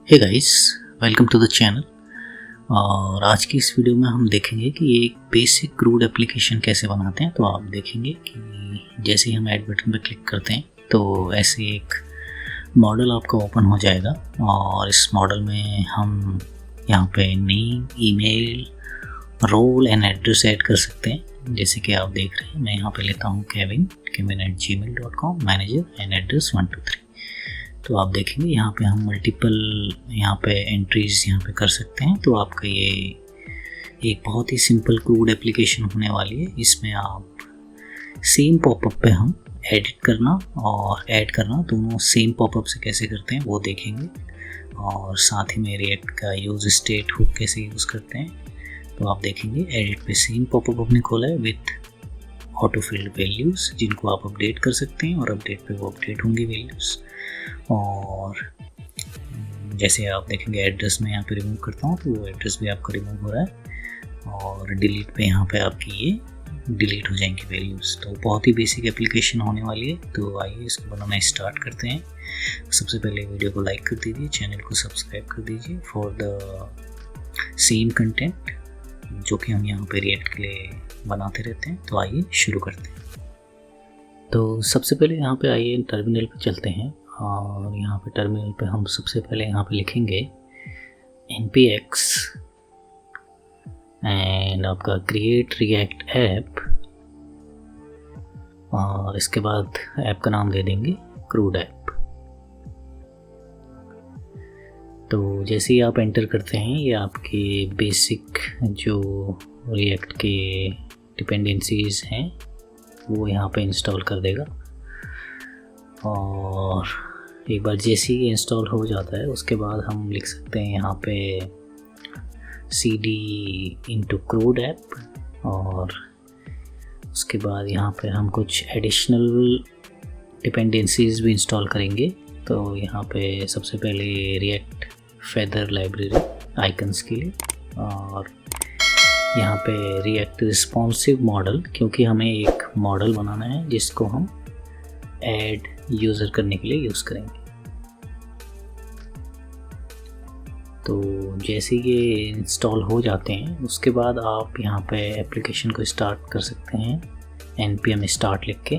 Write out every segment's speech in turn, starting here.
Hey guys, welcome to the channel. और आज की इस वीडियो में हम देखेंगे कि एक बेसिक क्रूड एप्लीकेशन कैसे बनाते हैं। तो आप देखेंगे कि जैसे ही हम ऐड बटन पर क्लिक करते हैं तो ऐसे एक मॉडल आपका ओपन हो जाएगा और इस मॉडल में हम यहाँ पे name, email, role and address add कर सकते हैं। जैसे कि आप देख रहे हैं, मैं यहाँ पे लेता हूँ kevin@gmail.com, मैनेजर एंड एड्रेस 1 2 3। तो आप देखेंगे यहाँ पे हम मल्टीपल यहाँ पे एंट्रीज यहाँ पे कर सकते हैं। तो आपका ये एक बहुत ही सिंपल क्रूड एप्लीकेशन होने वाली है। इसमें आप सेम पॉपअप पे हम एडिट करना और ऐड करना दोनों सेम पॉपअप से कैसे करते हैं वो देखेंगे, और साथ ही में रिएक्ट का यूज स्टेट हुक कैसे यूज़ करते हैं। तो आप देखेंगे एडिट पे सेम पॉपअप अपने खोला है विथ ऑटो फिल्ड वैल्यूज़, जिनको आप अपडेट कर सकते हैं और अपडेट पे वो अपडेट होंगी वैल्यूज़। और जैसे आप देखेंगे एड्रेस में यहाँ पे रिमूव करता हूँ तो वो एड्रेस भी आपका रिमूव हो रहा है, और डिलीट पे यहाँ पे आपकी ये डिलीट हो जाएंगी वैल्यूज़। तो बहुत ही बेसिक एप्लीकेशन होने वाली है। तो आइए इसको बनाना स्टार्ट करते हैं। सबसे पहले वीडियो को लाइक कर दीजिए, चैनल को सब्सक्राइब कर दीजिए फॉर द सेम कंटेंट जो कि हम यहाँ पे रिएक्ट के लिए बनाते रहते हैं। तो आइए शुरू करते हैं। तो सबसे पहले यहाँ पे आइए टर्मिनल पे चलते हैं, और यहाँ पे टर्मिनल पे हम सबसे पहले यहाँ पे लिखेंगे npx एंड आपका क्रिएट रिएक्ट ऐप, और इसके बाद ऐप का नाम दे देंगे क्रूड ऐप। तो जैसे ही आप एंटर करते हैं ये आपके बेसिक जो रिएक्ट के डिपेंडेंसीज हैं वो यहाँ पे इंस्टॉल कर देगा। और एक बार जैसे ही इंस्टॉल हो जाता है उसके बाद हम लिख सकते हैं यहाँ पे cd into क्रूड ऐप, और उसके बाद यहाँ पे हम कुछ एडिशनल डिपेंडेंसीज भी इंस्टॉल करेंगे। तो यहाँ पे सबसे पहले रिएक्ट फेदर लाइब्रेरी आइकन्स के लिए, और यहाँ पे रिएक्ट रिस्पॉन्सिव मॉडल, क्योंकि हमें एक मॉडल बनाना है जिसको हम ऐड यूज़र करने के लिए यूज़ करेंगे। तो जैसे ये इंस्टॉल हो जाते हैं उसके बाद आप यहाँ पे एप्लीकेशन को स्टार्ट कर सकते हैं npm स्टार्ट लिख के,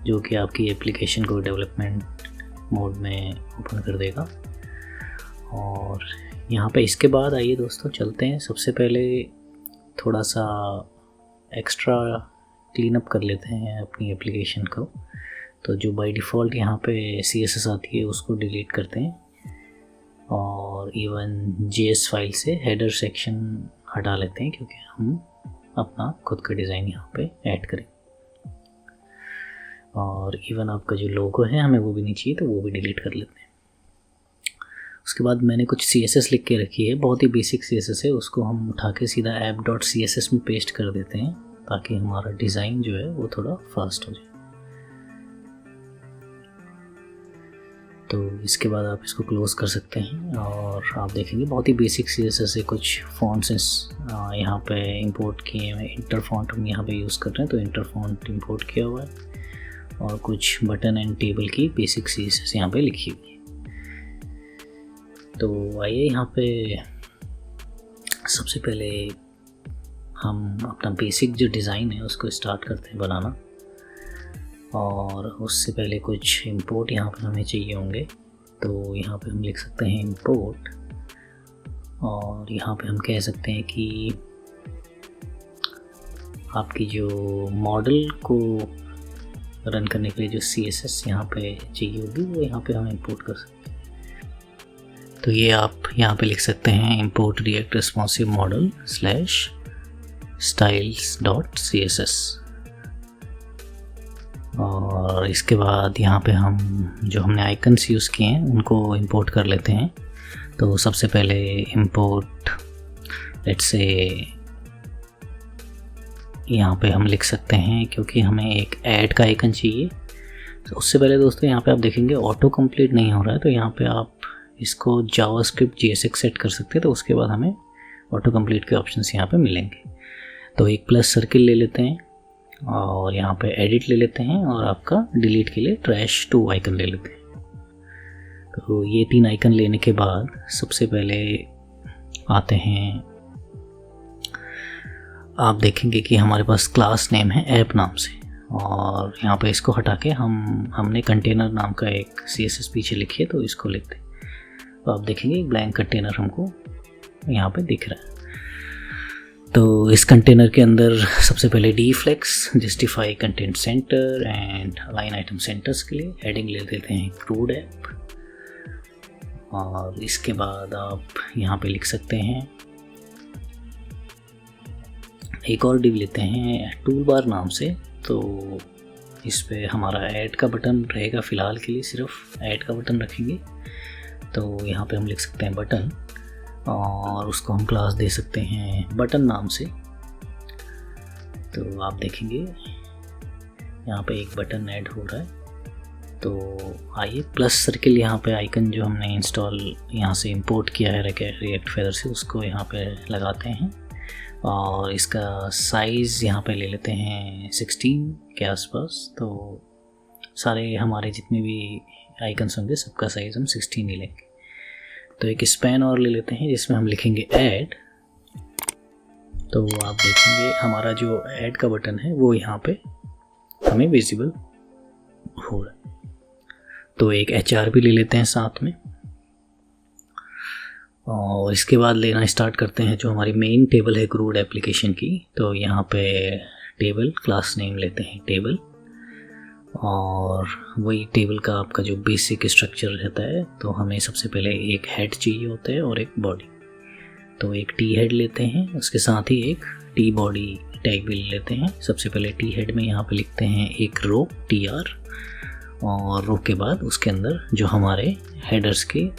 जो कि आपकी एप्लीकेशन को डेवलपमेंट मोड में ओपन कर देगा। और यहाँ पे इसके बाद आइए दोस्तों चलते हैं, सबसे पहले थोड़ा सा एक्स्ट्रा क्लीन अप कर लेते हैं अपनी एप्लीकेशन को। तो जो बाय डिफ़ॉल्ट यहाँ पे CSS आती है उसको डिलीट करते हैं, और इवन JS फाइल से हेडर सेक्शन हटा लेते हैं, क्योंकि हम अपना खुद का डिज़ाइन यहाँ पे ऐड करें। और इवन आपका जो लोगो है हमें वो भी नहीं चाहिए, तो वो भी डिलीट कर लेते हैं। उसके बाद मैंने कुछ CSS लिख के रखी है, बहुत ही बेसिक CSS है, उसको हम उठा के सीधा app.css में पेस्ट कर देते हैं ताकि हमारा डिज़ाइन जो है वो थोड़ा फास्ट हो जाए। तो इसके बाद आप इसको क्लोज कर सकते हैं, और आप देखेंगे बहुत ही बेसिक CSS है। कुछ फॉन्ट्स यहाँ पे इंपोर्ट किए हैं, इंटर फॉन्ट हम यहाँ पे यूज़ कर रहे हैं, तो इंटर फॉन्ट इंपोर्ट किया हुआ है, और कुछ बटन एंड टेबल की बेसिक CSS यहाँ पे लिखी हुई है। तो आइए यहाँ पे सबसे पहले हम अपना बेसिक जो डिज़ाइन है उसको स्टार्ट करते हैं बनाना, और उससे पहले कुछ इंपोर्ट यहाँ पे हमें चाहिए होंगे। तो यहाँ पे हम लिख सकते हैं इंपोर्ट, और यहाँ पे हम कह सकते हैं कि आपकी जो मॉडल को रन करने के लिए जो CSS यहाँ पे चाहिए होगी वो यहाँ पे हम इंपोर्ट कर सकते हैं। तो ये आप यहाँ पे लिख सकते हैं import react responsive model /styles.css, और इसके बाद यहाँ पे हम जो हमने आइकन्स यूज़ किए हैं उनको इंपोर्ट कर लेते हैं। तो सबसे पहले इंपोर्ट लेट्स से यहाँ पे हम लिख सकते हैं, क्योंकि हमें एक ऐड का आइकन चाहिए। तो उससे पहले दोस्तों यहाँ पे आप देखेंगे ऑटो कंप्लीट नहीं हो रहा है, तो यहाँ पे आप इसको जावास्क्रिप्ट JSX सेट कर सकते हैं। तो उसके बाद हमें ऑटो कंप्लीट के ऑप्शंस यहाँ पे मिलेंगे। तो एक प्लस सर्किल ले लेते हैं, और यहाँ पे एडिट ले लेते हैं, और आपका डिलीट के लिए ट्रैश 2 आइकन ले लेते हैं। तो ये 3 आइकन लेने के बाद सबसे पहले आते हैं, आप देखेंगे कि हमारे पास क्लास नेम है ऐप नाम से, और यहाँ पे इसको हटा के हमने कंटेनर नाम का एक CSS पीछे लिखी है, तो इसको लिखते हैं। तो आप देखेंगे ब्लैंक कंटेनर हमको यहाँ पे दिख रहा है। तो इस कंटेनर के अंदर सबसे पहले d flex, justify content center and align item centers के लिए हेडिंग ले देते हैं क्रूड ऐप, और इसके बाद आप यहाँ पे लिख सकते हैं, एक और डिव लेते हैं टूल बार नाम से। तो इस पे हमारा ऐड का बटन रहेगा, फ़िलहाल के लिए सिर्फ ऐड का बटन रखेंगे। तो यहाँ पे हम लिख सकते हैं बटन, और उसको हम क्लास दे सकते हैं बटन नाम से। तो आप देखेंगे यहाँ पे एक बटन ऐड हो रहा है। तो आइए प्लस सर्किल यहाँ पे आइकन जो हमने इंस्टॉल यहाँ से इंपोर्ट किया है रिएक्ट फेदर से, उसको यहाँ पे लगाते हैं, और इसका साइज़ यहाँ पे ले लेते हैं 16 के आसपास। तो सारे हमारे जितने भी आइकन्स होंगे सबका साइज़ हम 16 ही लेंगे। तो एक स्पैन और ले लेते हैं जिसमें हम लिखेंगे ऐड। तो आप देखेंगे हमारा जो ऐड का बटन है वो यहाँ पे हमें विजिबल हो रहा है। तो एक HR भी ले लेते हैं साथ में, और इसके बाद लेना स्टार्ट करते हैं जो हमारी मेन टेबल है क्रूड एप्लीकेशन की। तो यहाँ पे टेबल क्लास नेम लेते हैं टेबल, और वही टेबल का आपका जो बेसिक स्ट्रक्चर रहता है। तो हमें सबसे पहले एक हेड चाहिए होता है और एक बॉडी। तो एक टी हेड लेते हैं, उसके साथ ही एक टी बॉडी टैग भी ले लेते हैं। सबसे पहले टी हेड में यहाँ पे लिखते हैं एक रो TR, और रो के बाद उसके अंदर जो हमारे हेडर्स के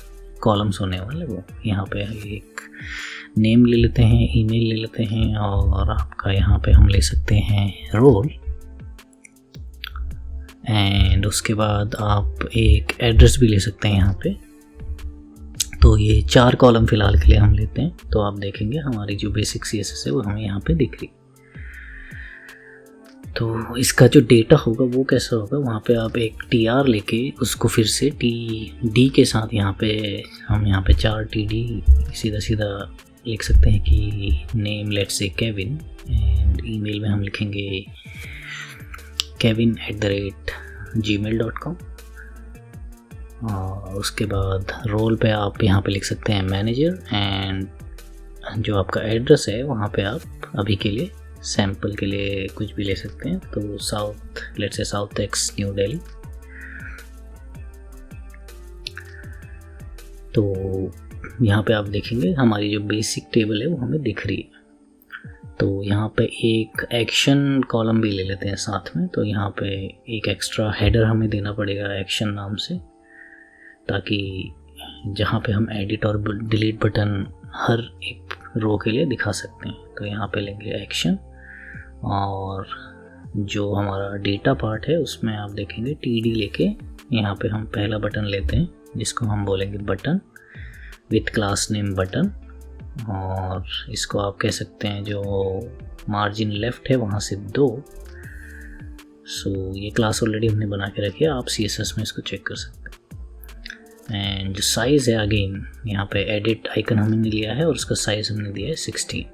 कॉलम्स होने वाले वो यहाँ पे एक नेम ले लेते हैं, ईमेल ले लेते हैं, और आपका यहाँ पे हम ले सकते हैं रोल, एंड उसके बाद आप एक एड्रेस भी ले सकते हैं यहाँ पे। तो ये 4 कॉलम फ़िलहाल के लिए हम लेते हैं। तो आप देखेंगे हमारी जो बेसिक CSS है वो हमें यहाँ पे दिख रही। तो इसका जो डेटा होगा वो कैसा होगा, वहाँ पे आप एक TR लेके उसको फिर से TD के साथ यहाँ पे हम यहाँ पे 4 TD सीधा सीधा लिख सकते हैं कि name let's say Kevin, and email में हम लिखेंगे kevin@gmail.com, और उसके बाद रोल पे आप यहाँ पे लिख सकते हैं मैनेजर, एंड जो आपका एड्रेस है वहाँ पे आप अभी के लिए सैम्पल के लिए कुछ भी ले सकते हैं। तो let's say south x new Delhi. तो यहाँ पे आप देखेंगे हमारी जो बेसिक टेबल है वो हमें दिख रही है। तो यहाँ पे एक एक्शन कॉलम भी ले लेते हैं साथ में। तो यहाँ पे एक एक्स्ट्रा हेडर हमें देना पड़ेगा एक्शन नाम से, ताकि जहाँ पे हम एडिट और डिलीट बटन हर एक रो के लिए दिखा सकते हैं। तो यहाँ पे लेंगे एक्शन, और जो हमारा डेटा पार्ट है उसमें आप देखेंगे TD लेके यहाँ पे हम पहला बटन लेते हैं जिसको हम बोलेंगे button with class name button, और इसको आप कह सकते हैं जो मार्जिन लेफ्ट है वहाँ से 2। सो ये क्लास ऑलरेडी हमने बना के रखी है, आप CSS में इसको चेक कर सकते हैं। एंड जो साइज़ है अगेन यहाँ पे एडिट आइकन हमने लिया है और उसका साइज़ हमने दिया है 16।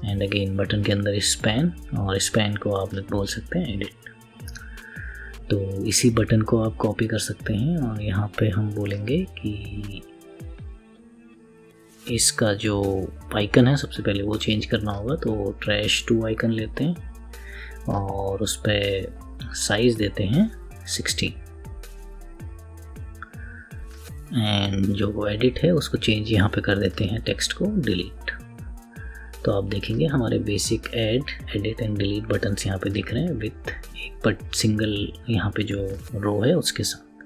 एंड अगेन बटन के अंदर स्पैन, और स्पैन को आप बोल सकते हैं एडिट। तो इसी बटन को आप कॉपी कर सकते हैं, और यहाँ पे हम बोलेंगे कि इसका जो आइकन है सबसे पहले वो चेंज करना होगा। तो ट्रैश 2 आइकन लेते हैं और उस पर साइज़ देते हैं 16, एंड जो एडिट है उसको चेंज यहाँ पे कर देते हैं, टेक्स्ट को डिलीट। तो आप देखेंगे हमारे basic edit and delete buttons यहाँ पे दिख रहे हैं विथ एक सिंगल यहाँ पे जो रो है उसके साथ।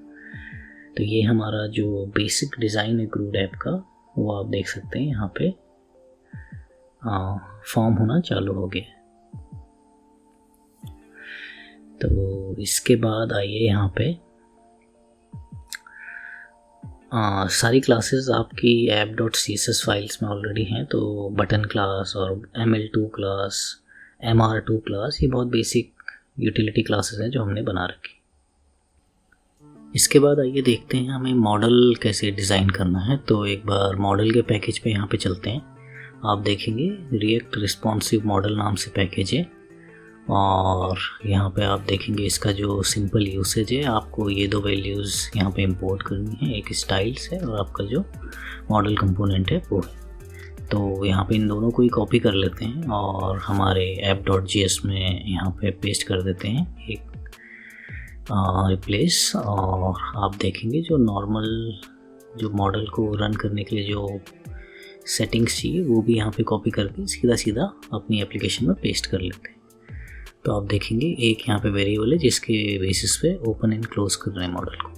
तो ये हमारा जो बेसिक डिज़ाइन है क्रूड ऐप का वो आप देख सकते हैं यहाँ पे फॉर्म होना चालू हो गया। तो इसके बाद आइए यहाँ पे सारी क्लासेस आपकी app.css फाइल्स में ऑलरेडी हैं। तो बटन क्लास और ml2 क्लास, mr2 क्लास, ये बहुत बेसिक यूटिलिटी क्लासेस हैं जो हमने बना रखी। इसके बाद आइए देखते हैं हमें मॉडल कैसे डिज़ाइन करना है। तो एक बार मॉडल के पैकेज पे यहाँ पे चलते हैं। आप देखेंगे रिएक्ट रिस्पॉन्सिव मॉडल नाम से पैकेज है, और यहाँ पे आप देखेंगे इसका जो सिंपल यूसेज है, आपको ये दो वैल्यूज़ यहाँ पे इंपोर्ट करनी है, एक स्टाइल्स है और आपका जो मॉडल कंपोनेंट है वो है। तो यहाँ पे इन दोनों को ही कॉपी कर लेते हैं और हमारे app.js में यहाँ पे पेस्ट कर देते हैं एक रिप्लेस। और आप देखेंगे जो नॉर्मल जो मॉडल को रन करने के लिए जो सेटिंग्स चाहिए वो भी यहाँ पे कॉपी करके सीधा सीधा अपनी एप्लीकेशन में पेस्ट कर लेते हैं। तो आप देखेंगे एक यहाँ पे वेरिएबल है जिसके बेसिस पे ओपन एंड क्लोज कर रहे हैं मॉडल को,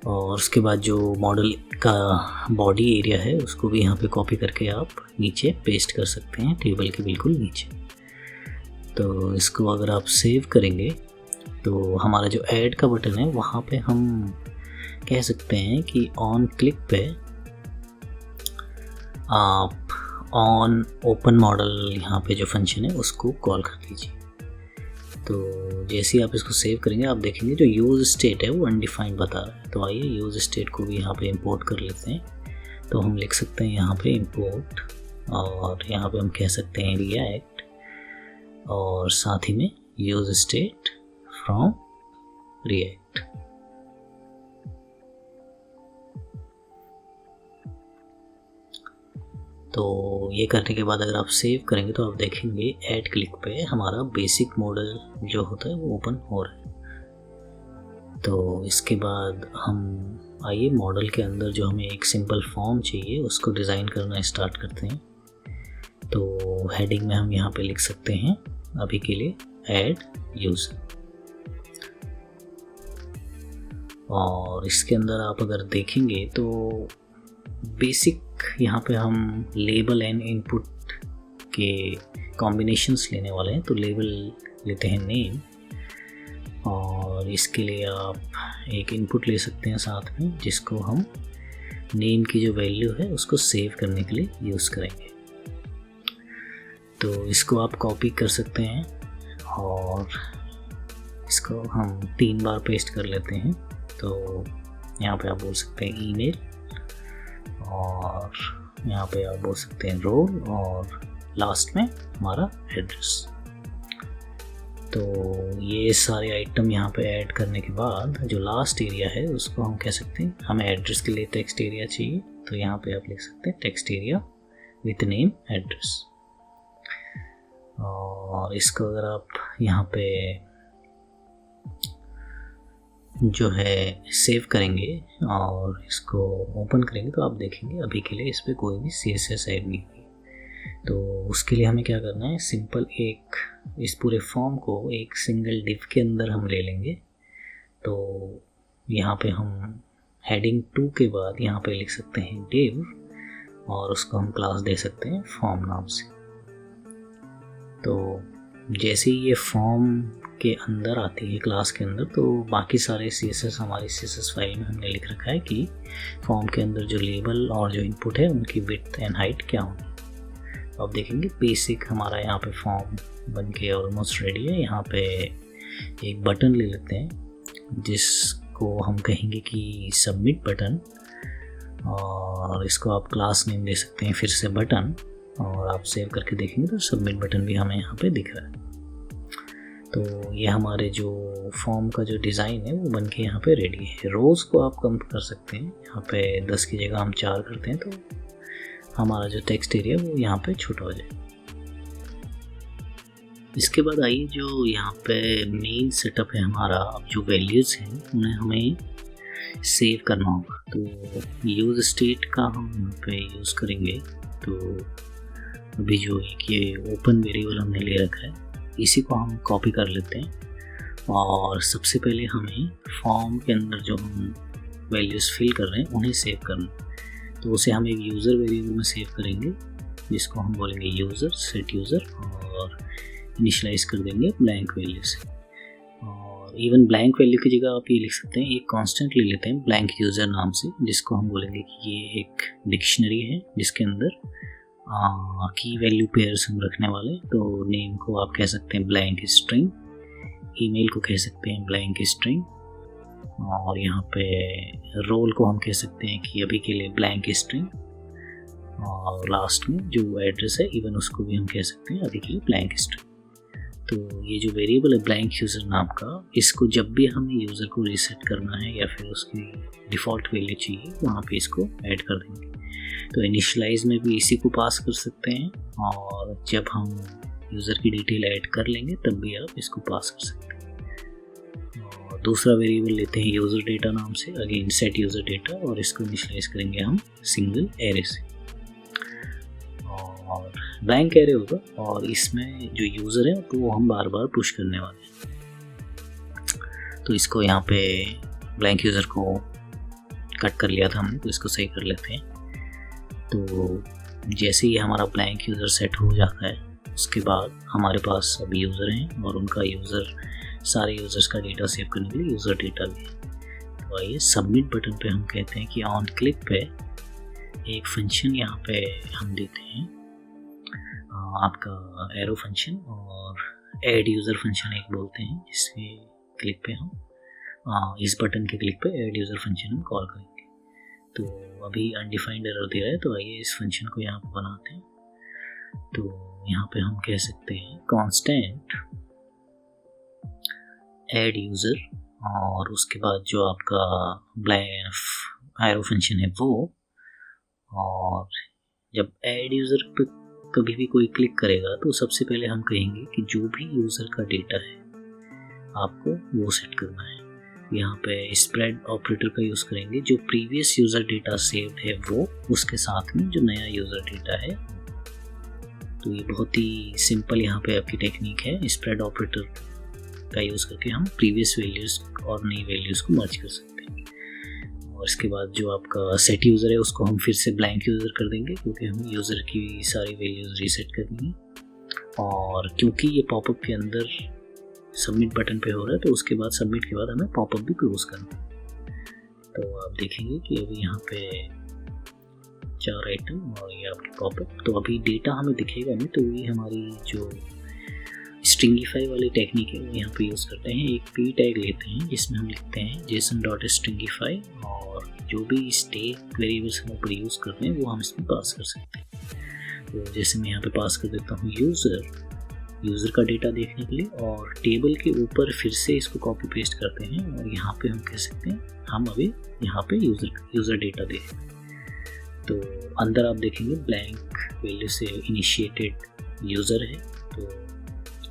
और उसके बाद जो मॉडल का बॉडी एरिया है उसको भी यहाँ पे कॉपी करके आप नीचे पेस्ट कर सकते हैं टेबल के बिल्कुल नीचे। तो इसको अगर आप सेव करेंगे तो हमारा जो ऐड का बटन है वहाँ पे हम कह सकते हैं कि ऑन क्लिक पे आप ऑन ओपन मॉडल यहाँ पे जो फंक्शन है उसको कॉल कर दीजिए। तो जैसे ही आप इसको सेव करेंगे आप देखेंगे जो यूज़ स्टेट है वो अनडिफाइंड बता रहा है। तो आइए यूज़ स्टेट को भी यहाँ पे इंपोर्ट कर लेते हैं। तो हम लिख सकते हैं यहाँ पे इंपोर्ट, और यहाँ पे हम कह सकते हैं रिएक्ट, और साथ ही में यूज़ स्टेट फ्रॉम रिएक्ट। तो ये करने के बाद अगर आप सेव करेंगे तो आप देखेंगे ऐड क्लिक पे हमारा बेसिक मॉडल जो होता है वो ओपन हो रहा है। तो इसके बाद हम आइए मॉडल के अंदर जो हमें एक सिंपल फॉर्म चाहिए उसको डिज़ाइन करना स्टार्ट करते हैं। तो हेडिंग में हम यहाँ पे लिख सकते हैं अभी के लिए ऐड यूज़र, और इसके अंदर आप अगर देखेंगे तो बेसिक यहाँ पे हम लेबल एंड इनपुट के कॉम्बिनेशंस लेने वाले हैं। तो लेबल लेते हैं नेम, और इसके लिए आप एक इनपुट ले सकते हैं साथ में जिसको हम नेम की जो वैल्यू है उसको सेव करने के लिए यूज़ करेंगे। तो इसको आप कॉपी कर सकते हैं और इसको हम 3 बार पेस्ट कर लेते हैं। तो यहाँ पे आप बोल सकते हैं ईमेल, और यहाँ पे आप बोल सकते हैं रोल, और लास्ट में हमारा एड्रेस। तो ये सारे आइटम यहाँ पे ऐड करने के बाद जो लास्ट एरिया है उसको हम कह सकते हैं हमें एड्रेस के लिए टेक्स्ट एरिया चाहिए। तो यहाँ पे आप लिख सकते हैं text area with name address, और इसको अगर आप यहाँ पे जो है सेव करेंगे और इसको ओपन करेंगे तो आप देखेंगे अभी के लिए इस पर कोई भी CSS ऐड नहीं हुई। तो उसके लिए हमें क्या करना है, सिंपल एक इस पूरे फॉर्म को एक सिंगल डिव के अंदर हम ले लेंगे। तो यहाँ पे हम हेडिंग 2 के बाद यहाँ पे लिख सकते हैं डिव, और उसको हम क्लास दे सकते हैं फॉर्म नाम से। तो जैसे ही ये फॉर्म के अंदर आती है क्लास के अंदर, तो बाकी सारे CSS हमारी CSS फाइल में हमने लिख रखा है कि फॉर्म के अंदर जो लेबल और जो इनपुट है उनकी विड्थ एंड हाइट क्या होगी। तो आप देखेंगे बेसिक हमारा यहाँ पे फॉर्म बन के ऑलमोस्ट रेडी है। यहाँ पे एक बटन ले लेते हैं जिसको हम कहेंगे कि सबमिट बटन, और इसको आप क्लास नेम दे सकते हैं फिर से बटन, और आप सेव करके देखेंगे तो सबमिट बटन भी हमें यहाँ पे दिख रहा है। तो ये हमारे जो फॉर्म का जो डिज़ाइन है वो बन के यहाँ पे रेडी है। रोज़ को आप कम कर सकते हैं, यहाँ पे 10 की जगह हम 4 करते हैं तो हमारा जो टेक्स्ट एरिया वो यहाँ पे छोटा हो जाए। इसके बाद आइए जो यहाँ पे मेन सेटअप है हमारा, अब जो वैल्यूज़ हैं उन्हें हमें सेव करना होगा। तो यूज़ स्टेट का हम यहाँ पे यूज़ करेंगे। तो अभी जो एक ये ओपन वेरिएबल हमने ले रखा है इसी को हम कॉपी कर लेते हैं, और सबसे पहले हमें फॉर्म के अंदर जो हम वैल्यूज़ फिल कर रहे हैं उन्हें सेव करना। तो उसे हम एक यूज़र वेरिएबल में सेव करेंगे जिसको हम बोलेंगे यूज़र सेट यूज़र, और इनिशियलाइज कर देंगे ब्लैंक वैल्यू से। और इवन ब्लैंक वैल्यू की जगह आप ये लिख सकते हैं एक कांस्टेंट ले लेते हैं ब्लैंक यूज़र नाम से, जिसको हम बोलेंगे कि ये एक डिक्शनरी है जिसके अंदर की वैल्यू पेयर्स हम रखने वाले। तो नेम को आप कह सकते हैं ब्लैंक स्ट्रिंग, ईमेल को कह सकते हैं ब्लैंक स्ट्रिंग, और यहाँ पे रोल को हम कह सकते हैं कि अभी के लिए ब्लैंक स्ट्रिंग, और लास्ट में जो एड्रेस है इवन उसको भी हम कह सकते हैं अभी के लिए ब्लैंक स्ट्रिंग। तो ये जो वेरिएबल है ब्लैंक यूज़र नाम का, इसको जब भी हमें यूज़र को रीसेट करना है या फिर उसकी डिफ़ॉल्ट वैल्यू चाहिए वहाँ पे इसको ऐड कर देंगे। तो इनिशियलाइज में भी इसी को पास कर सकते हैं, और जब हम यूज़र की डिटेल ऐड कर लेंगे तब भी आप इसको पास कर सकते हैं। और दूसरा वेरिएबल लेते हैं यूज़र डेटा नाम से, अगेन सेट यूज़र डेटा, और इसको इनिशियलाइज करेंगे हम सिंगल एरे से, और ब्लैंक एरे होगा, और इसमें जो यूज़र है तो वो हम बार बार पुश करने वाले हैं। तो इसको यहाँ पे ब्लैंक यूज़र को कट कर लिया था हमने, तो इसको सही कर लेते हैं। तो जैसे ही हमारा ब्लैंक यूज़र सेट हो जाता है उसके बाद हमारे पास अभी यूज़र हैं और उनका सारे यूज़र्स का डेटा सेव करने के लिए यूज़र डेटा भी है। तो आइए सबमिट बटन पे हम कहते हैं कि ऑन क्लिक पे एक फंक्शन यहाँ पे हम देते हैं आपका एरो फंक्शन, और ऐड यूज़र फंक्शन एक बोलते हैं, जिसके क्लिक पे हम इस बटन के क्लिक पे ऐड यूज़र फंक्शन हम कॉल करेंगे। तो अभी अनडिफाइंड एरर दे रहा है, तो आइए इस फंक्शन को यहाँ पे बनाते हैं। तो यहाँ पे हम कह सकते हैं कांस्टेंट ऐड यूज़र, और उसके बाद जो आपका ब्लैंक एरो फंक्शन है वो, और जब ऐड यूज़र पे कभी भी कोई क्लिक करेगा तो सबसे पहले हम कहेंगे कि जो भी यूज़र का डेटा है आपको वो सेट करना है। यहाँ पे स्प्रेड ऑपरेटर का यूज़ करेंगे, जो प्रीवियस यूज़र डेटा सेव्ड है वो, उसके साथ में जो नया यूज़र डेटा है। तो ये बहुत ही सिंपल यहाँ पे आपकी टेक्निक है, स्प्रेड ऑपरेटर का यूज़ करके हम प्रीवियस वैल्यूज़ और नई वैल्यूज़ को मर्ज कर सकते हैं। और इसके बाद जो आपका सेट यूज़र है उसको हम फिर से ब्लैंक यूज़र कर देंगे, क्योंकि हमें यूज़र की सारी वैल्यूज़ रीसेट करनी है। और क्योंकि ये पॉपअप के अंदर सबमिट बटन पे हो रहा है, तो उसके बाद सबमिट के बाद हमें पॉपअप भी क्लोज करना है। तो आप देखेंगे कि अभी यहाँ पे 4 आइटम और ये आपकी पॉपअप। तो अभी डेटा हमें दिखेगा नहीं, तो ये हमारी जो स्ट्रिंगीफाई वाली टेक्निक है वो यहाँ पे यूज़ करते हैं। एक पी टैग लेते हैं जिसमें हम लिखते हैं json.stringify, और जो भी स्टेट वेरिएबल्स हम ऊपर यूज़ करते हैं वो हम इसमें पास कर सकते हैं। तो जैसे मैं यहाँ पे पास कर देता हूँ यूज़र का डेटा देखने के लिए, और टेबल के ऊपर फिर से इसको कॉपी पेस्ट करते हैं, और यहाँ पे हम कह सकते हैं हम अभी यहाँ पे यूज़र डेटा देखें। तो अंदर आप देखेंगे ब्लैंक वैल्यू से इनिशिएटेड यूज़र है। तो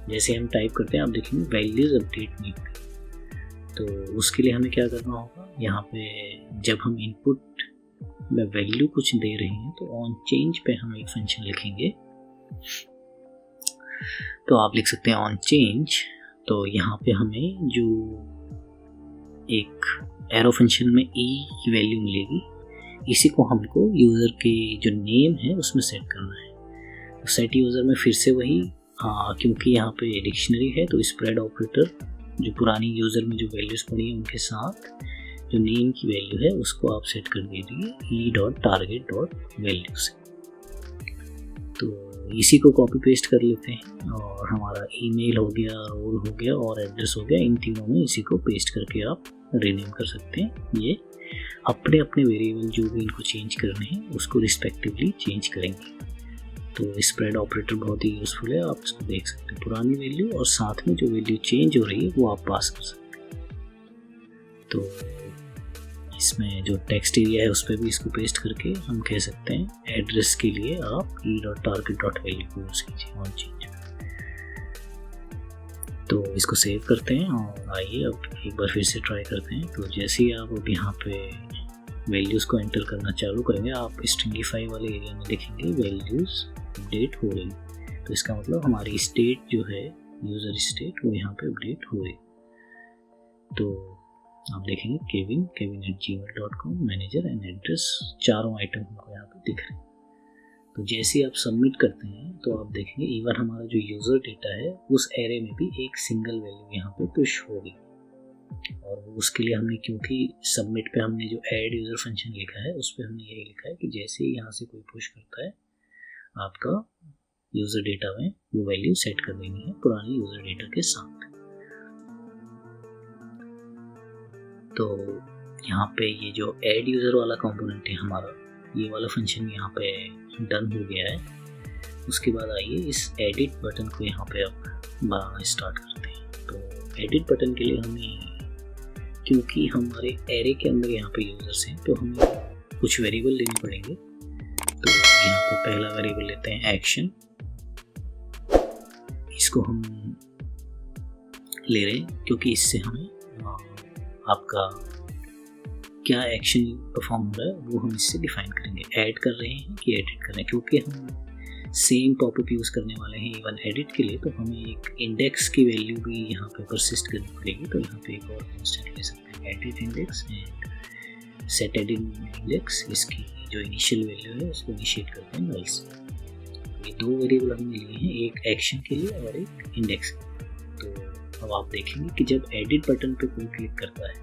जैसे हम टाइप करते हैं आप देखेंगे वैल्यूज़ अपडेट नहीं हुई। तो उसके लिए हमें क्या करना होगा, यहाँ पे जब हम इनपुट में वैल्यू कुछ दे रहे हैं तो ऑन चेंज पे हम एक फंक्शन लिखेंगे। तो आप लिख सकते हैं ऑन चेंज। तो यहाँ पे हमें जो एक एरो फंक्शन में ई की वैल्यू मिलेगी, इसी को हमको यूज़र के जो नेम है उसमें सेट करना है। तो सेट यूज़र में फिर से वही, क्योंकि यहाँ पे डिक्शनरी है तो स्प्रेड ऑपरेटर जो पुरानी यूज़र में जो वैल्यूज़ पड़ी है उनके साथ जो नेम की वैल्यू है उसको आप सेट कर दीजिए e.target.value से। तो इसी को कॉपी पेस्ट कर लेते हैं, और हमारा ईमेल हो गया, रोल हो गया और एड्रेस हो गया। इन तीनों में इसी को पेस्ट करके आप रीनेम कर सकते हैं। ये अपने अपने वेरिएबल जो भी इनको चेंज करने हैं उसको रिस्पेक्टिवली चेंज करेंगे। तो स्प्रेड ऑपरेटर बहुत ही यूज़फुल है, आप इसको देख सकते हैं पुरानी वैल्यू और साथ में जो वैल्यू चेंज हो रही है वो आप पास कर सकते हैं। तो इसमें जो टेक्स्ट एरिया है उस पर भी इसको पेस्ट करके हम कह सकते हैं एड्रेस के लिए आप e.target.value को यूज़ कीजिए ऑन चेंज। तो इसको सेव करते हैं और आइए अब एक बार फिर से ट्राई करते हैं। तो जैसे ही आप अब यहाँ पे वैल्यूज़ को एंटर करना चालू करेंगे आप स्ट्रिंगीफाई वाले एरिया में देखेंगे वैल्यूज़ अपडेट हो रही। तो इसका मतलब हमारी स्टेट जो है यूज़र स्टेट वो यहाँ पे अपडेट हो रही। तो आप देखेंगे kevin@gmail.com, मैनेजर एंड एड्रेस, चारों आइटम हमको यहाँ पे दिख रहे हैं। तो जैसे ही आप सबमिट करते हैं तो आप देखेंगे इवन हमारा जो यूज़र डेटा है उस एरे में भी एक सिंगल वैल्यू यहाँ पे पुश होगी। और उसके लिए हमने, क्योंकि सबमिट पे हमने जो ऐड यूज़र फंक्शन लिखा है उस पर हमने यही लिखा है कि जैसे ही यहाँ से कोई पुश करता है आपका यूज़र डेटा में वो वैल्यू सेट कर देनी है पुराने यूज़र डेटा के साथ। तो यहाँ पे ये जो ऐड यूज़र वाला कंपोनेंट है हमारा, ये वाला फंक्शन यहाँ पे डन हो गया है। उसके बाद आइए इस एडिट बटन को यहाँ पे अब बनाना स्टार्ट करते हैं। तो एडिट बटन के लिए हमें, क्योंकि हमारे एरे के अंदर यहाँ पे यूज़र्स हैं, तो हमें कुछ वेरिएबल लेने पड़ेंगे। तो यहाँ पे पहला वेरिएबल लेते हैं एक्शन। इसको हम ले रहे हैं क्योंकि इससे हमें आपका क्या एक्शन परफॉर्म हो रहा है वो हम इससे डिफाइन करेंगे। ऐड कर रहे हैं कि एडिट कर रहे हैं, क्योंकि हम सेम पॉपअप यूज़ करने वाले हैं इवन एडिट के लिए, तो हमें एक इंडेक्स की वैल्यू भी यहाँ पे परसिस्ट करनी पड़ेगी। तो यहाँ पे एक और कांस्टेंट ले सकते हैं, edit index and set edit index. इसकी जो इनिशियल वैल्यू है उसको इनिशिएट करते हैं नल से। ये दो वेरिएबल हमने लिए हैं, एक एक्शन के लिए और एक इंडेक्स के लिए। तो अब आप देखेंगे कि जब एडिट बटन पे कोई क्लिक करता है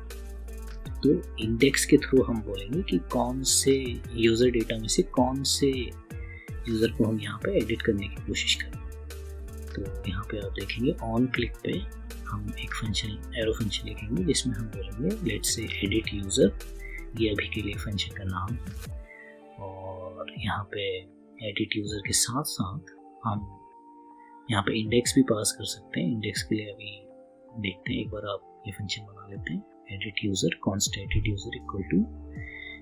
तो इंडेक्स के थ्रू हम बोलेंगे कि कौन से यूज़र डेटा में से कौन से यूज़र को हम यहाँ पे एडिट करने की कोशिश करें। तो यहाँ पे आप देखेंगे ऑन क्लिक पे हम एक फंक्शन, एरो फंक्शन लिखेंगे जिसमें हम बोलेंगे लेट्स से एडिट यूज़र। ये अभी के लिए फंक्शन का नाम है। और यहाँ पे एडिट यूज़र के साथ साथ हम यहाँ पे इंडेक्स भी पास कर सकते हैं। इंडेक्स के लिए अभी देखते हैं, एक बार आप ये फंक्शन बना लेते हैं, edit user const edit user equal to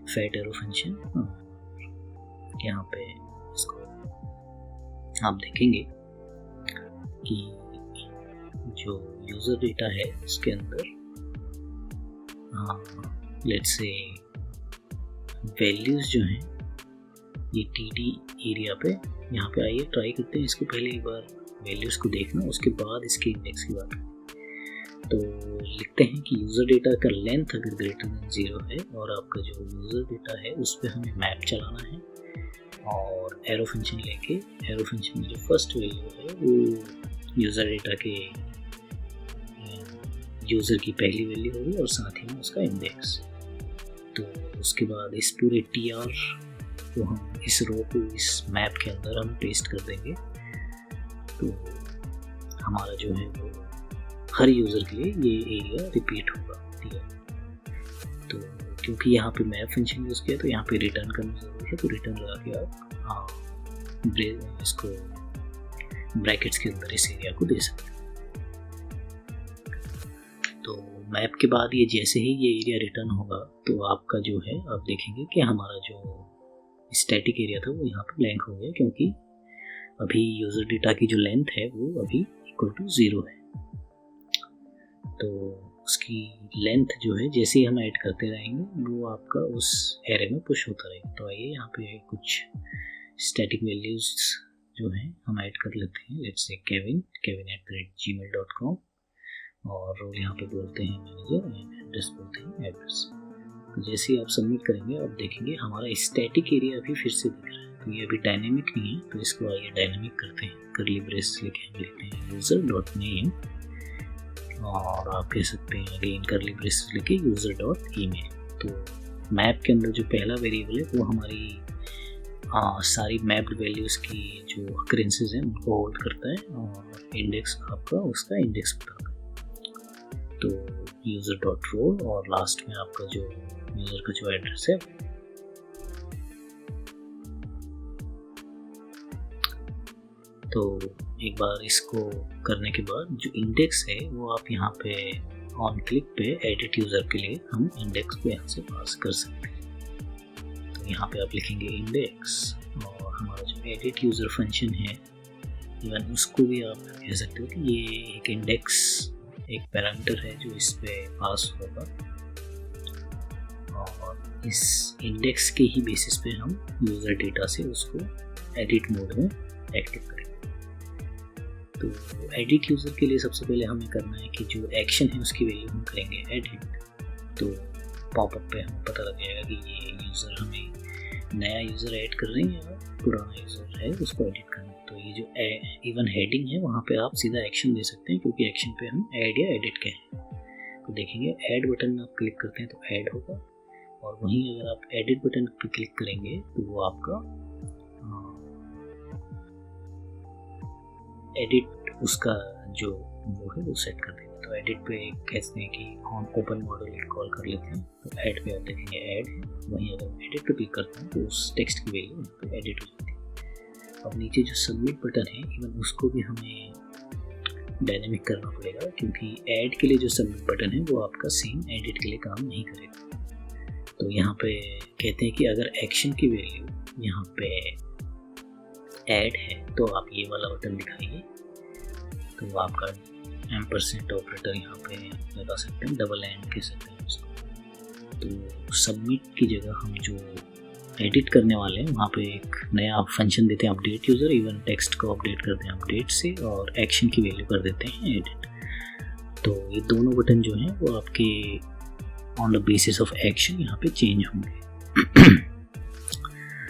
fat arrow function. यहाँ पे इसको आप देखेंगे कि जो यूज़र डेटा है उसके अंदर लेट्स से वैल्यूज़ जो हैं ये टीडी एरिया पे, यहाँ पे आइए ट्राई करते हैं इसको। पहले एक बार वैल्यूज़ को देखना, उसके बाद इसके इंडेक्स की बात। तो लिखते हैं कि यूज़र डेटा का लेंथ अगर ग्रेटर देन 0 है और आपका जो यूज़र डेटा है उस पर हमें मैप चलाना है। और एरो फंक्शन लेके, एरो फंक्शन में जो फर्स्ट वैल्यू है वो यूज़र डेटा के यूज़र की पहली वैल्यू होगी और साथ ही में उसका इंडेक्स। तो उसके बाद इस पूरे TR को हम इस रो को इस मैप के अंदर हम पेस्ट कर देंगे। तो हमारा जो है वो हर यूज़र के लिए ये एरिया रिपीट होगा। ठीक है, तो क्योंकि यहाँ पे मैप फंक्शन यूज़ किया तो यहाँ पे रिटर्न करना ज़रूरी है। तो रिटर्न लगा के आप इसको ब्रैकेट्स के अंदर इस एरिया को दे सकते हैं। तो मैप के बाद ये जैसे ही ये एरिया रिटर्न होगा तो आपका जो है, आप देखेंगे कि हमारा जो स्टैटिक एरिया था वो यहाँ पे ब्लैंक हो गया, क्योंकि अभी यूज़र डेटा की जो लेंथ है वो अभी इक्वल टू 0 है। तो उसकी लेंथ जो है जैसे ही हम ऐड करते रहेंगे वो आपका उस एरे में पुश होता रहेगा। तो आइए यहाँ पे कुछ स्टैटिक वैल्यूज़ जो हैं हम ऐड कर लेते हैं। लेट्स से kevin@gmail.com और रोल यहाँ पे बोलते हैं मैनेजर एंड एड्रेस बोलते हैं एड्रेस। तो जैसे ही आप सबमिट करेंगे आप देखेंगे हमारा स्टैटिक एरिया अभी फिर से दिख रहा है। तो ये अभी डायनेमिक नहीं है, तो इसको आइए डायनेमिक करते हैं। कर्ली ब्रेस लेके हम लिखते हैं यूज़र.नेम और आप कह सकते हैं अगेन कर्ली ब्रेस लेके यूज़र.ईमेल। तो मैप के अंदर जो पहला वेरिएबल है वो हमारी सारी मैप्ड वैल्यूज़ की जो अकरेंसेस हैं उनको होल्ड करता है और इंडेक्स आपका उसका इंडेक्स बताता है। तो यूज़र.रोल और लास्ट में आपका जो यूज़र का जो एड्रेस है। तो एक बार इसको करने के बाद जो इंडेक्स है वो आप यहाँ पे ऑन क्लिक पे एडिट यूज़र के लिए हम इंडेक्स को यहाँ से पास कर सकते हैं। तो यहाँ पे आप लिखेंगे इंडेक्स और हमारा जो एडिट यूज़र फंक्शन है इवन उसको भी आप कह सकते हो कि ये एक इंडेक्स, एक पैरामीटर है जो इस पे पास होगा और इस इंडेक्स के ही बेसिस पे हम यूज़र डेटा से उसको एडिट मोड में एक्टिव करेंगे। तो एडिट यूज़र के लिए सबसे पहले हमें करना है कि जो एक्शन है उसकी वैल्यू हम करेंगे एडिट। तो पॉपअप पे हमें पता लग जाएगा कि ये यूज़र, हमें नया यूज़र ऐड कर रहे हैं या पुराना यूज़र है उसको एडिट करना है। तो ये जो इवन हेडिंग है वहाँ पे आप सीधा एक्शन दे सकते हैं, क्योंकि एक्शन पे हम ऐड या एडिट कहें। तो देखेंगे ऐड बटन में आप क्लिक करते हैं तो ऐड होगा, और वहीं अगर आप एडिट बटन पर क्लिक करेंगे तो वो आपका एडिट उसका जो वो है वो सेट कर देगा। तो एडिट पे कहते हैं कि ऑन ओपन मॉडल एक कॉल कर लेते हैं, तो ऐड पे आप देखेंगे ऐड है। वहीं अगर मैं एडिट पे क्लिक करता हूँ तो उस टेक्स्ट की वैल्यू यहाँ पे एडिट हो जाती है। अब नीचे जो सबमिट बटन है इवन उसको भी हमें डायनेमिक करना पड़ेगा, क्योंकि ऐड के लिए जो सबमिट बटन है वो आपका सेम एडिट के लिए काम नहीं करेगा। तो यहाँ पे कहते हैं कि अगर एक्शन की वैल्यू यहाँ पे ऐड है तो आप ये वाला बटन दिखाइए, तो आपका एम्परसेंट ऑपरेटर यहाँ पे लगा सकते हैं, डबल एंड कह सकते हैं उसको। तो सबमिट की जगह हम जो एडिट करने वाले हैं वहाँ पे एक नया फंक्शन देते हैं अपडेट यूज़र, इवन टेक्स्ट को अपडेट करते हैं अपडेट से, और एक्शन की वैल्यू कर देते हैं एडिट। तो ये दोनों बटन जो हैं वो आपके on the basis of action यहाँ पे चेंज होंगे।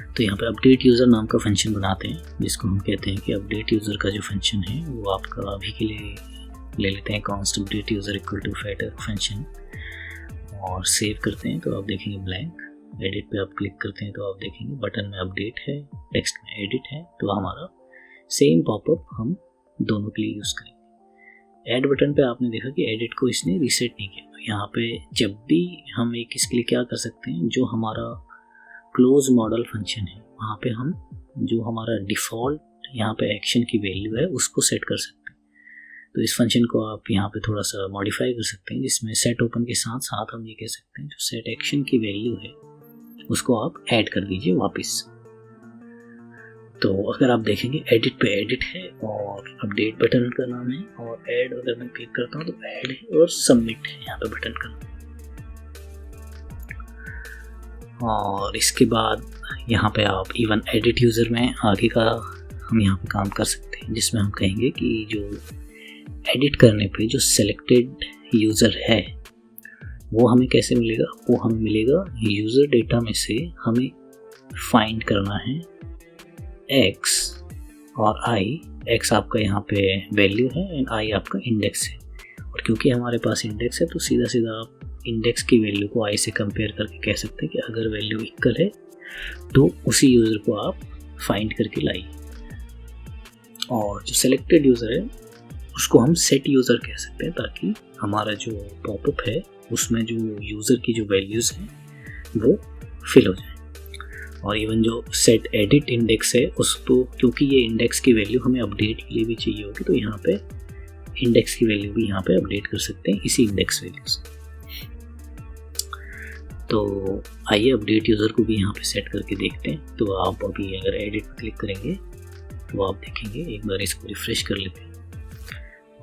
तो यहाँ पे अपडेट यूज़र नाम का फंक्शन बनाते हैं, जिसको हम कहते हैं कि अपडेट यूज़र का जो फंक्शन है वो आपका अभी के लिए ले लेते हैं const update user equal to fat arrow function, और सेव करते हैं। तो आप देखेंगे ब्लैंक। एडिट पे आप क्लिक करते हैं तो आप देखेंगे बटन में अपडेट है, टेक्स्ट में एडिट है, तो हमारा सेम पॉपअप हम दोनों के लिए यूज़ करेंगे। ऐड बटन पे आपने देखा कि एडिट को इसने रीसेट नहीं किया। तो यहाँ पे जब भी हम एक इसके लिए क्या कर सकते हैं, जो हमारा क्लोज मॉडल फंक्शन है वहाँ पे हम जो हमारा डिफ़ॉल्ट यहाँ पे एक्शन की वैल्यू है उसको सेट कर सकते हैं। तो इस फंक्शन को आप यहाँ पे थोड़ा सा मॉडिफाई कर सकते हैं, जिसमें सेट ओपन के साथ साथ हम ये कह सकते हैं जो सेट एक्शन की वैल्यू है उसको आप ऐड कर दीजिए वापस। तो अगर आप देखेंगे एडिट पे एडिट है और अपडेट बटन का नाम है, और ऐड अगर मैं क्लिक करता हूँ तो ऐड है और सबमिट है यहाँ पे बटन का नाम। और इसके बाद यहाँ पे आप इवन एडिट यूज़र में आगे का हम यहाँ पे काम कर सकते हैं, जिसमें हम कहेंगे कि जो एडिट करने पे जो सेलेक्टेड यूज़र है वो हमें कैसे मिलेगा, वो हमें मिलेगा यूज़र डेटा में से हमें फाइंड करना है x और i। x आपका यहाँ पे वैल्यू है एंड i आपका इंडेक्स है, और क्योंकि हमारे पास इंडेक्स है तो सीधा सीधा आप इंडेक्स की वैल्यू को i से कंपेयर करके कह सकते हैं कि अगर वैल्यू इक्वल है तो उसी यूज़र को आप फाइंड करके लाइए। और जो सेलेक्टेड यूज़र है उसको हम सेट यूज़र कह सकते हैं, ताकि हमारा जो पॉपअप है उसमें जो यूज़र की जो वैल्यूज़ हैं वो फिल हो जाए। और इवन जो सेट एडिट इंडेक्स है उसको, क्योंकि ये इंडेक्स की वैल्यू हमें अपडेट के लिए भी चाहिए होगी, तो यहाँ पे इंडेक्स की वैल्यू भी यहाँ पे अपडेट कर सकते हैं इसी इंडेक्स वैल्यू से। तो आइए अपडेट यूज़र को भी यहाँ पे सेट करके देखते हैं। तो आप अभी अगर एडिट पर क्लिक करेंगे तो आप देखेंगे, एक बार इसको रिफ्रेश कर लेते हैं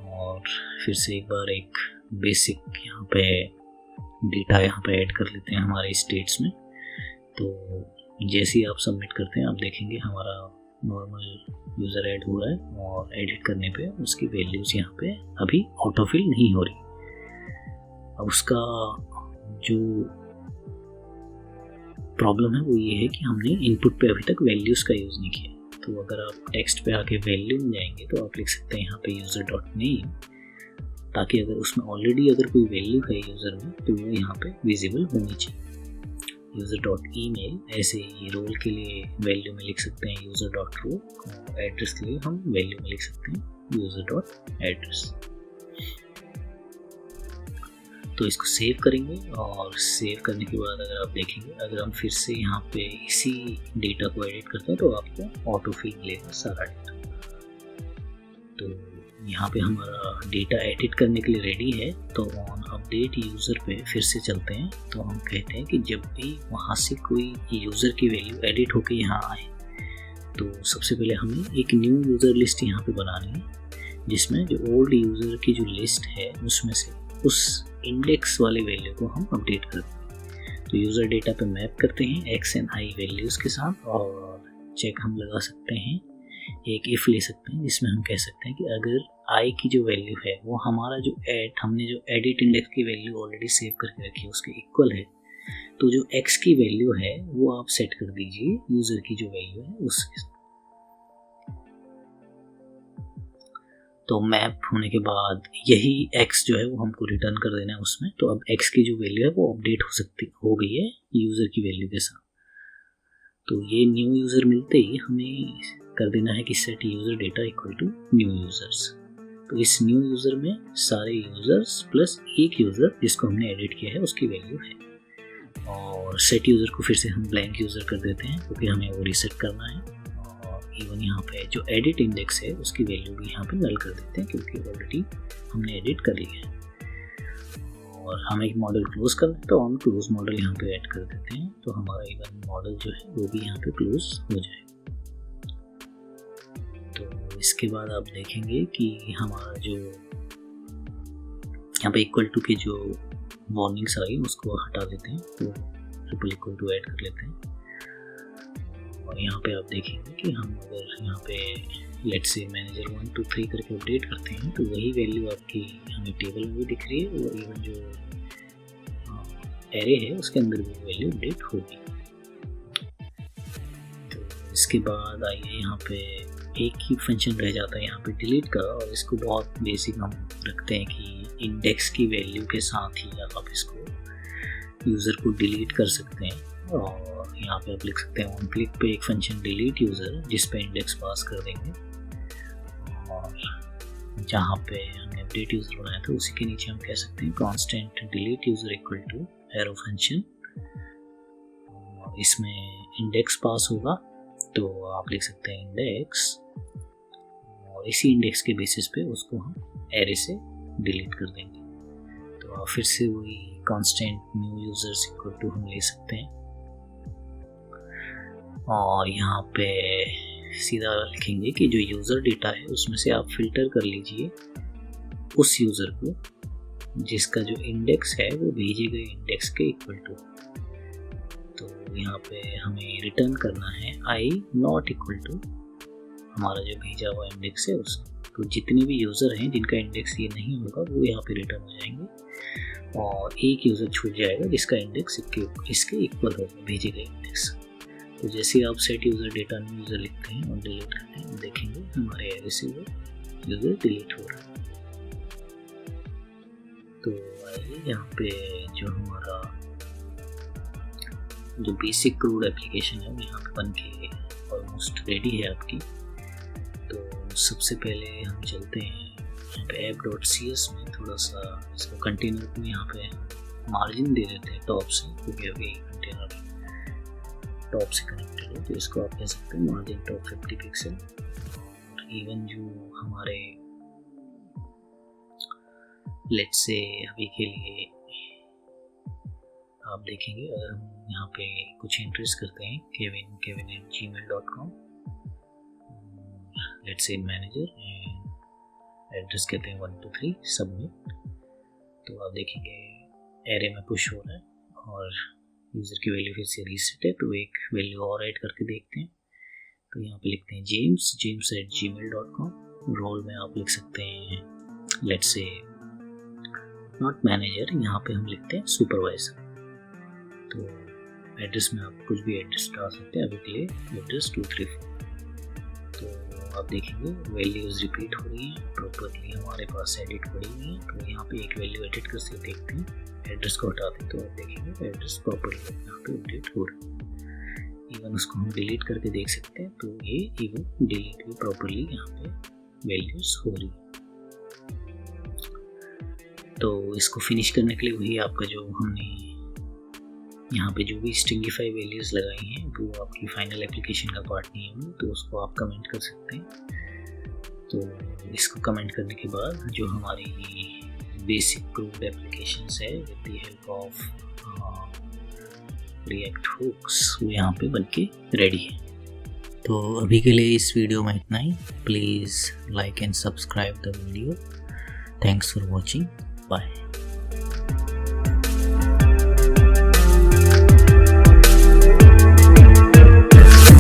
और फिर से एक बार एक बेसिक यहाँ पे डेटा यहाँ पे ऐड कर लेते हैं हमारे स्टेट्स में। तो जैसे ही आप सबमिट करते हैं आप देखेंगे हमारा नॉर्मल यूज़र ऐड हुआ है, और एडिट करने पे उसकी वैल्यूज़ यहाँ पे अभी ऑटोफिल नहीं हो रही। अब उसका जो प्रॉब्लम है वो ये है कि हमने इनपुट पे अभी तक वैल्यूज़ का यूज़ नहीं किया। तो अगर आप टेक्स्ट पे आके वैल्यू में जाएंगे तो आप लिख सकते हैं यहाँ पे यूज़र डॉट नेम, ताकि अगर उसमें ऑलरेडी अगर कोई वैल्यू है यूज़र में तो वो यहाँ पे विजिबल होनी चाहिए। यूज़र डॉट ईमेल, ऐसे ही रोल के लिए वैल्यू में लिख सकते हैं यूज़र डॉट रो, और एड्रेस के लिए हम वैल्यू में लिख सकते हैं यूज़र डॉट एड्रेस। तो इसको सेव करेंगे, और सेव करने के बाद अगर आप देखेंगे, अगर हम फिर से यहाँ पे इसी डेटा को एडिट करते हैं तो आपको ऑटोफिल मिलेगा सारा डेटा। तो यहाँ पे हमारा डेटा एडिट करने के लिए रेडी है। तो ऑन अपडेट यूज़र पे फिर से चलते हैं। तो हम कहते हैं कि जब भी वहाँ से कोई यूज़र की वैल्यू एडिट होकर यहाँ आए तो सबसे पहले हमें एक न्यू यूज़र लिस्ट यहाँ पे बनानी है, जिसमें जो ओल्ड यूज़र की जो लिस्ट है उसमें से उस इंडेक्स वाले वैल्यू को हम अपडेट करते हैं। तो यूज़र डेटा पे मैप करते हैं x एंड i वैल्यूज़ के साथ, और चेक हम लगा सकते हैं, एक इफ़ ले सकते हैं जिसमें हम कह सकते हैं कि अगर i की जो वैल्यू है वो हमारा जो हमने जो एडिट इंडेक्स की वैल्यू ऑलरेडी सेव करके रखी है उसके इक्वल है, तो जो x की वैल्यू है वो आप सेट कर दीजिए यूज़र की जो वैल्यू है उसके साथ। तो मैप होने के बाद यही x जो है वो हमको रिटर्न कर देना है उसमें। तो अब x की जो वैल्यू है वो अपडेट हो गई है यूज़र की वैल्यू के साथ। तो ये न्यू यूज़र मिलते ही हमें कर देना है कि set user data equal to new users. तो इस न्यू यूज़र में सारे यूज़र्स प्लस एक यूज़र जिसको हमने एडिट किया है उसकी वैल्यू है। और सेट यूज़र को फिर से हम ब्लैंक यूज़र कर देते हैं क्योंकि हमें वो रीसेट करना है। और इवन यहाँ पे जो एडिट इंडेक्स है उसकी वैल्यू भी यहाँ पे नल कर देते हैं क्योंकि ऑलरेडी हमने एडिट कर लिया है। और हमें एक मॉडल क्लोज करना है तो ऑन क्लोज मॉडल यहाँ पे ऐड कर देते हैं, तो हमारा इवन मॉडल जो है वो भी यहाँ पे क्लोज हो जाए। तो इसके बाद आप देखेंगे कि हमारा जो यहाँ पे इक्वल टू की जो वार्निंग्स आई उसको हटा देते हैं, तो ट्रिपल इक्वल टू ऐड कर लेते हैं। और यहाँ पे आप देखेंगे कि हम अगर यहाँ पे लेट्स से मैनेजर 1 2 3 करके अपडेट करते हैं तो वही वैल्यू आपकी हमें टेबल में भी दिख रही है और इवन जो एरे है उसके अंदर भी वैल्यू अपडेट होगी। तो इसके बाद आइए यहाँ पे एक ही फंक्शन रह जाता है यहाँ पे डिलीट का, और इसको बहुत बेसिक हम रखते हैं कि इंडेक्स की वैल्यू के साथ ही आप इसको यूज़र को डिलीट कर सकते हैं। और यहाँ पे आप लिख सकते हैं ऑन क्लिक पे एक फंक्शन डिलीट यूज़र जिस पे इंडेक्स पास कर देंगे, और जहाँ पे हमने अपडेट यूज़र बनाया था उसी के नीचे हम कह सकते हैं constant delete user equal to arrow function, और इसमें इंडेक्स पास होगा तो आप लिख सकते हैं इंडेक्स, और इसी इंडेक्स के बेसिस पे उसको हम एरे से डिलीट कर देंगे। तो आप फिर से वही constant new users equal to हम ले सकते हैं, और यहाँ पे सीधा लिखेंगे कि जो यूज़र डेटा है उसमें से आप फिल्टर कर लीजिए उस यूज़र को जिसका जो इंडेक्स है वो भेजे गए इंडेक्स के इक्वल टू। तो यहाँ पे हमें रिटर्न करना है आई नॉट इक्वल टू हमारा जो भेजा हुआ इंडेक्स है उसका। तो जितने भी यूज़र हैं जिनका इंडेक्स ये नहीं होगा वो यहाँ पे रिटर्न हो जाएंगे, और एक यूज़र छूट जाएगा जिसका इंडेक्स इसके इक्वल होगा भेजे गए इंडेक्स। तो जैसे आप set user data new user लिखते हैं और डिलीट करते हैं देखेंगे हमारे एरे से वो यूज़र डिलीट हो रहा है। तो आइए यहाँ पे जो हमारा जो बेसिक क्रूड एप्लीकेशन है वो यहाँ पे बन के ऑलमोस्ट रेडी है आपकी। तो सबसे पहले हम चलते हैं यहाँ पे app.cs में, थोड़ा सा इसको कंटेनर को यहाँ पे मार्जिन दे देते हैं टॉप से, क्योंकि अभी कंटेनर टॉप से कनेक्टेड है, तो इसको आप कह सकते हैं मार्जिन टॉप 50 पिक्सल। इवन जो हमारे लेट्स से अभी के लिए आप देखेंगे अगर हम यहाँ पे कुछ एंट्रीज करते हैं kevin@gmail.com, let's say manager address कहते हैं 1 2 3 सबमिट, तो आप देखेंगे एरे में पुश हो रहा है और यूज़र की वैल्यू फिर से रीसेट है। तो एक वैल्यू और ऐड करके देखते हैं, तो यहाँ पे लिखते हैं james@gmail.com। रोल में आप लिख सकते हैं लेट्स से नॉट मैनेजर, यहाँ पे हम लिखते हैं सुपरवाइजर। तो एड्रेस में आप कुछ भी एड्रेस डाल सकते हैं, अभी के लिए एड्रेस 234। तो आप देखेंगे वैल्यूज रिपीट हो रही हैं प्रॉपरली, हमारे पास एडिट पड़ी हुई है। तो यहाँ पे एक वैल्यू एडिट कर सकते देखते हैं, एड्रेस को हटाते हैं तो आप देखेंगे एड्रेस प्रॉपरली यहाँ पे अपडेट हो रहा है। इवन उसको हम डिलीट करके देख सकते हैं, तो ये इवन डिलीट भी प्रॉपरली यहाँ पे वैल्यूज हो रही है। तो इसको फिनिश करने के लिए वही आपका जो हमने यहाँ पे जो भी स्ट्रिंगिफाई वैल्यूज लगाई हैं वो आपकी फाइनल एप्लीकेशन का पार्ट नहीं होंगे, तो उसको आप कमेंट कर सकते हैं। तो इसको कमेंट करने के बाद जो हमारी बेसिक क्रूड एप्लीकेशंस है with the help of React hooks वो यहाँ पे बनके रेडी है। तो अभी के लिए इस वीडियो में इतना ही। Please like and subscribe the video. Thanks for watching. Bye.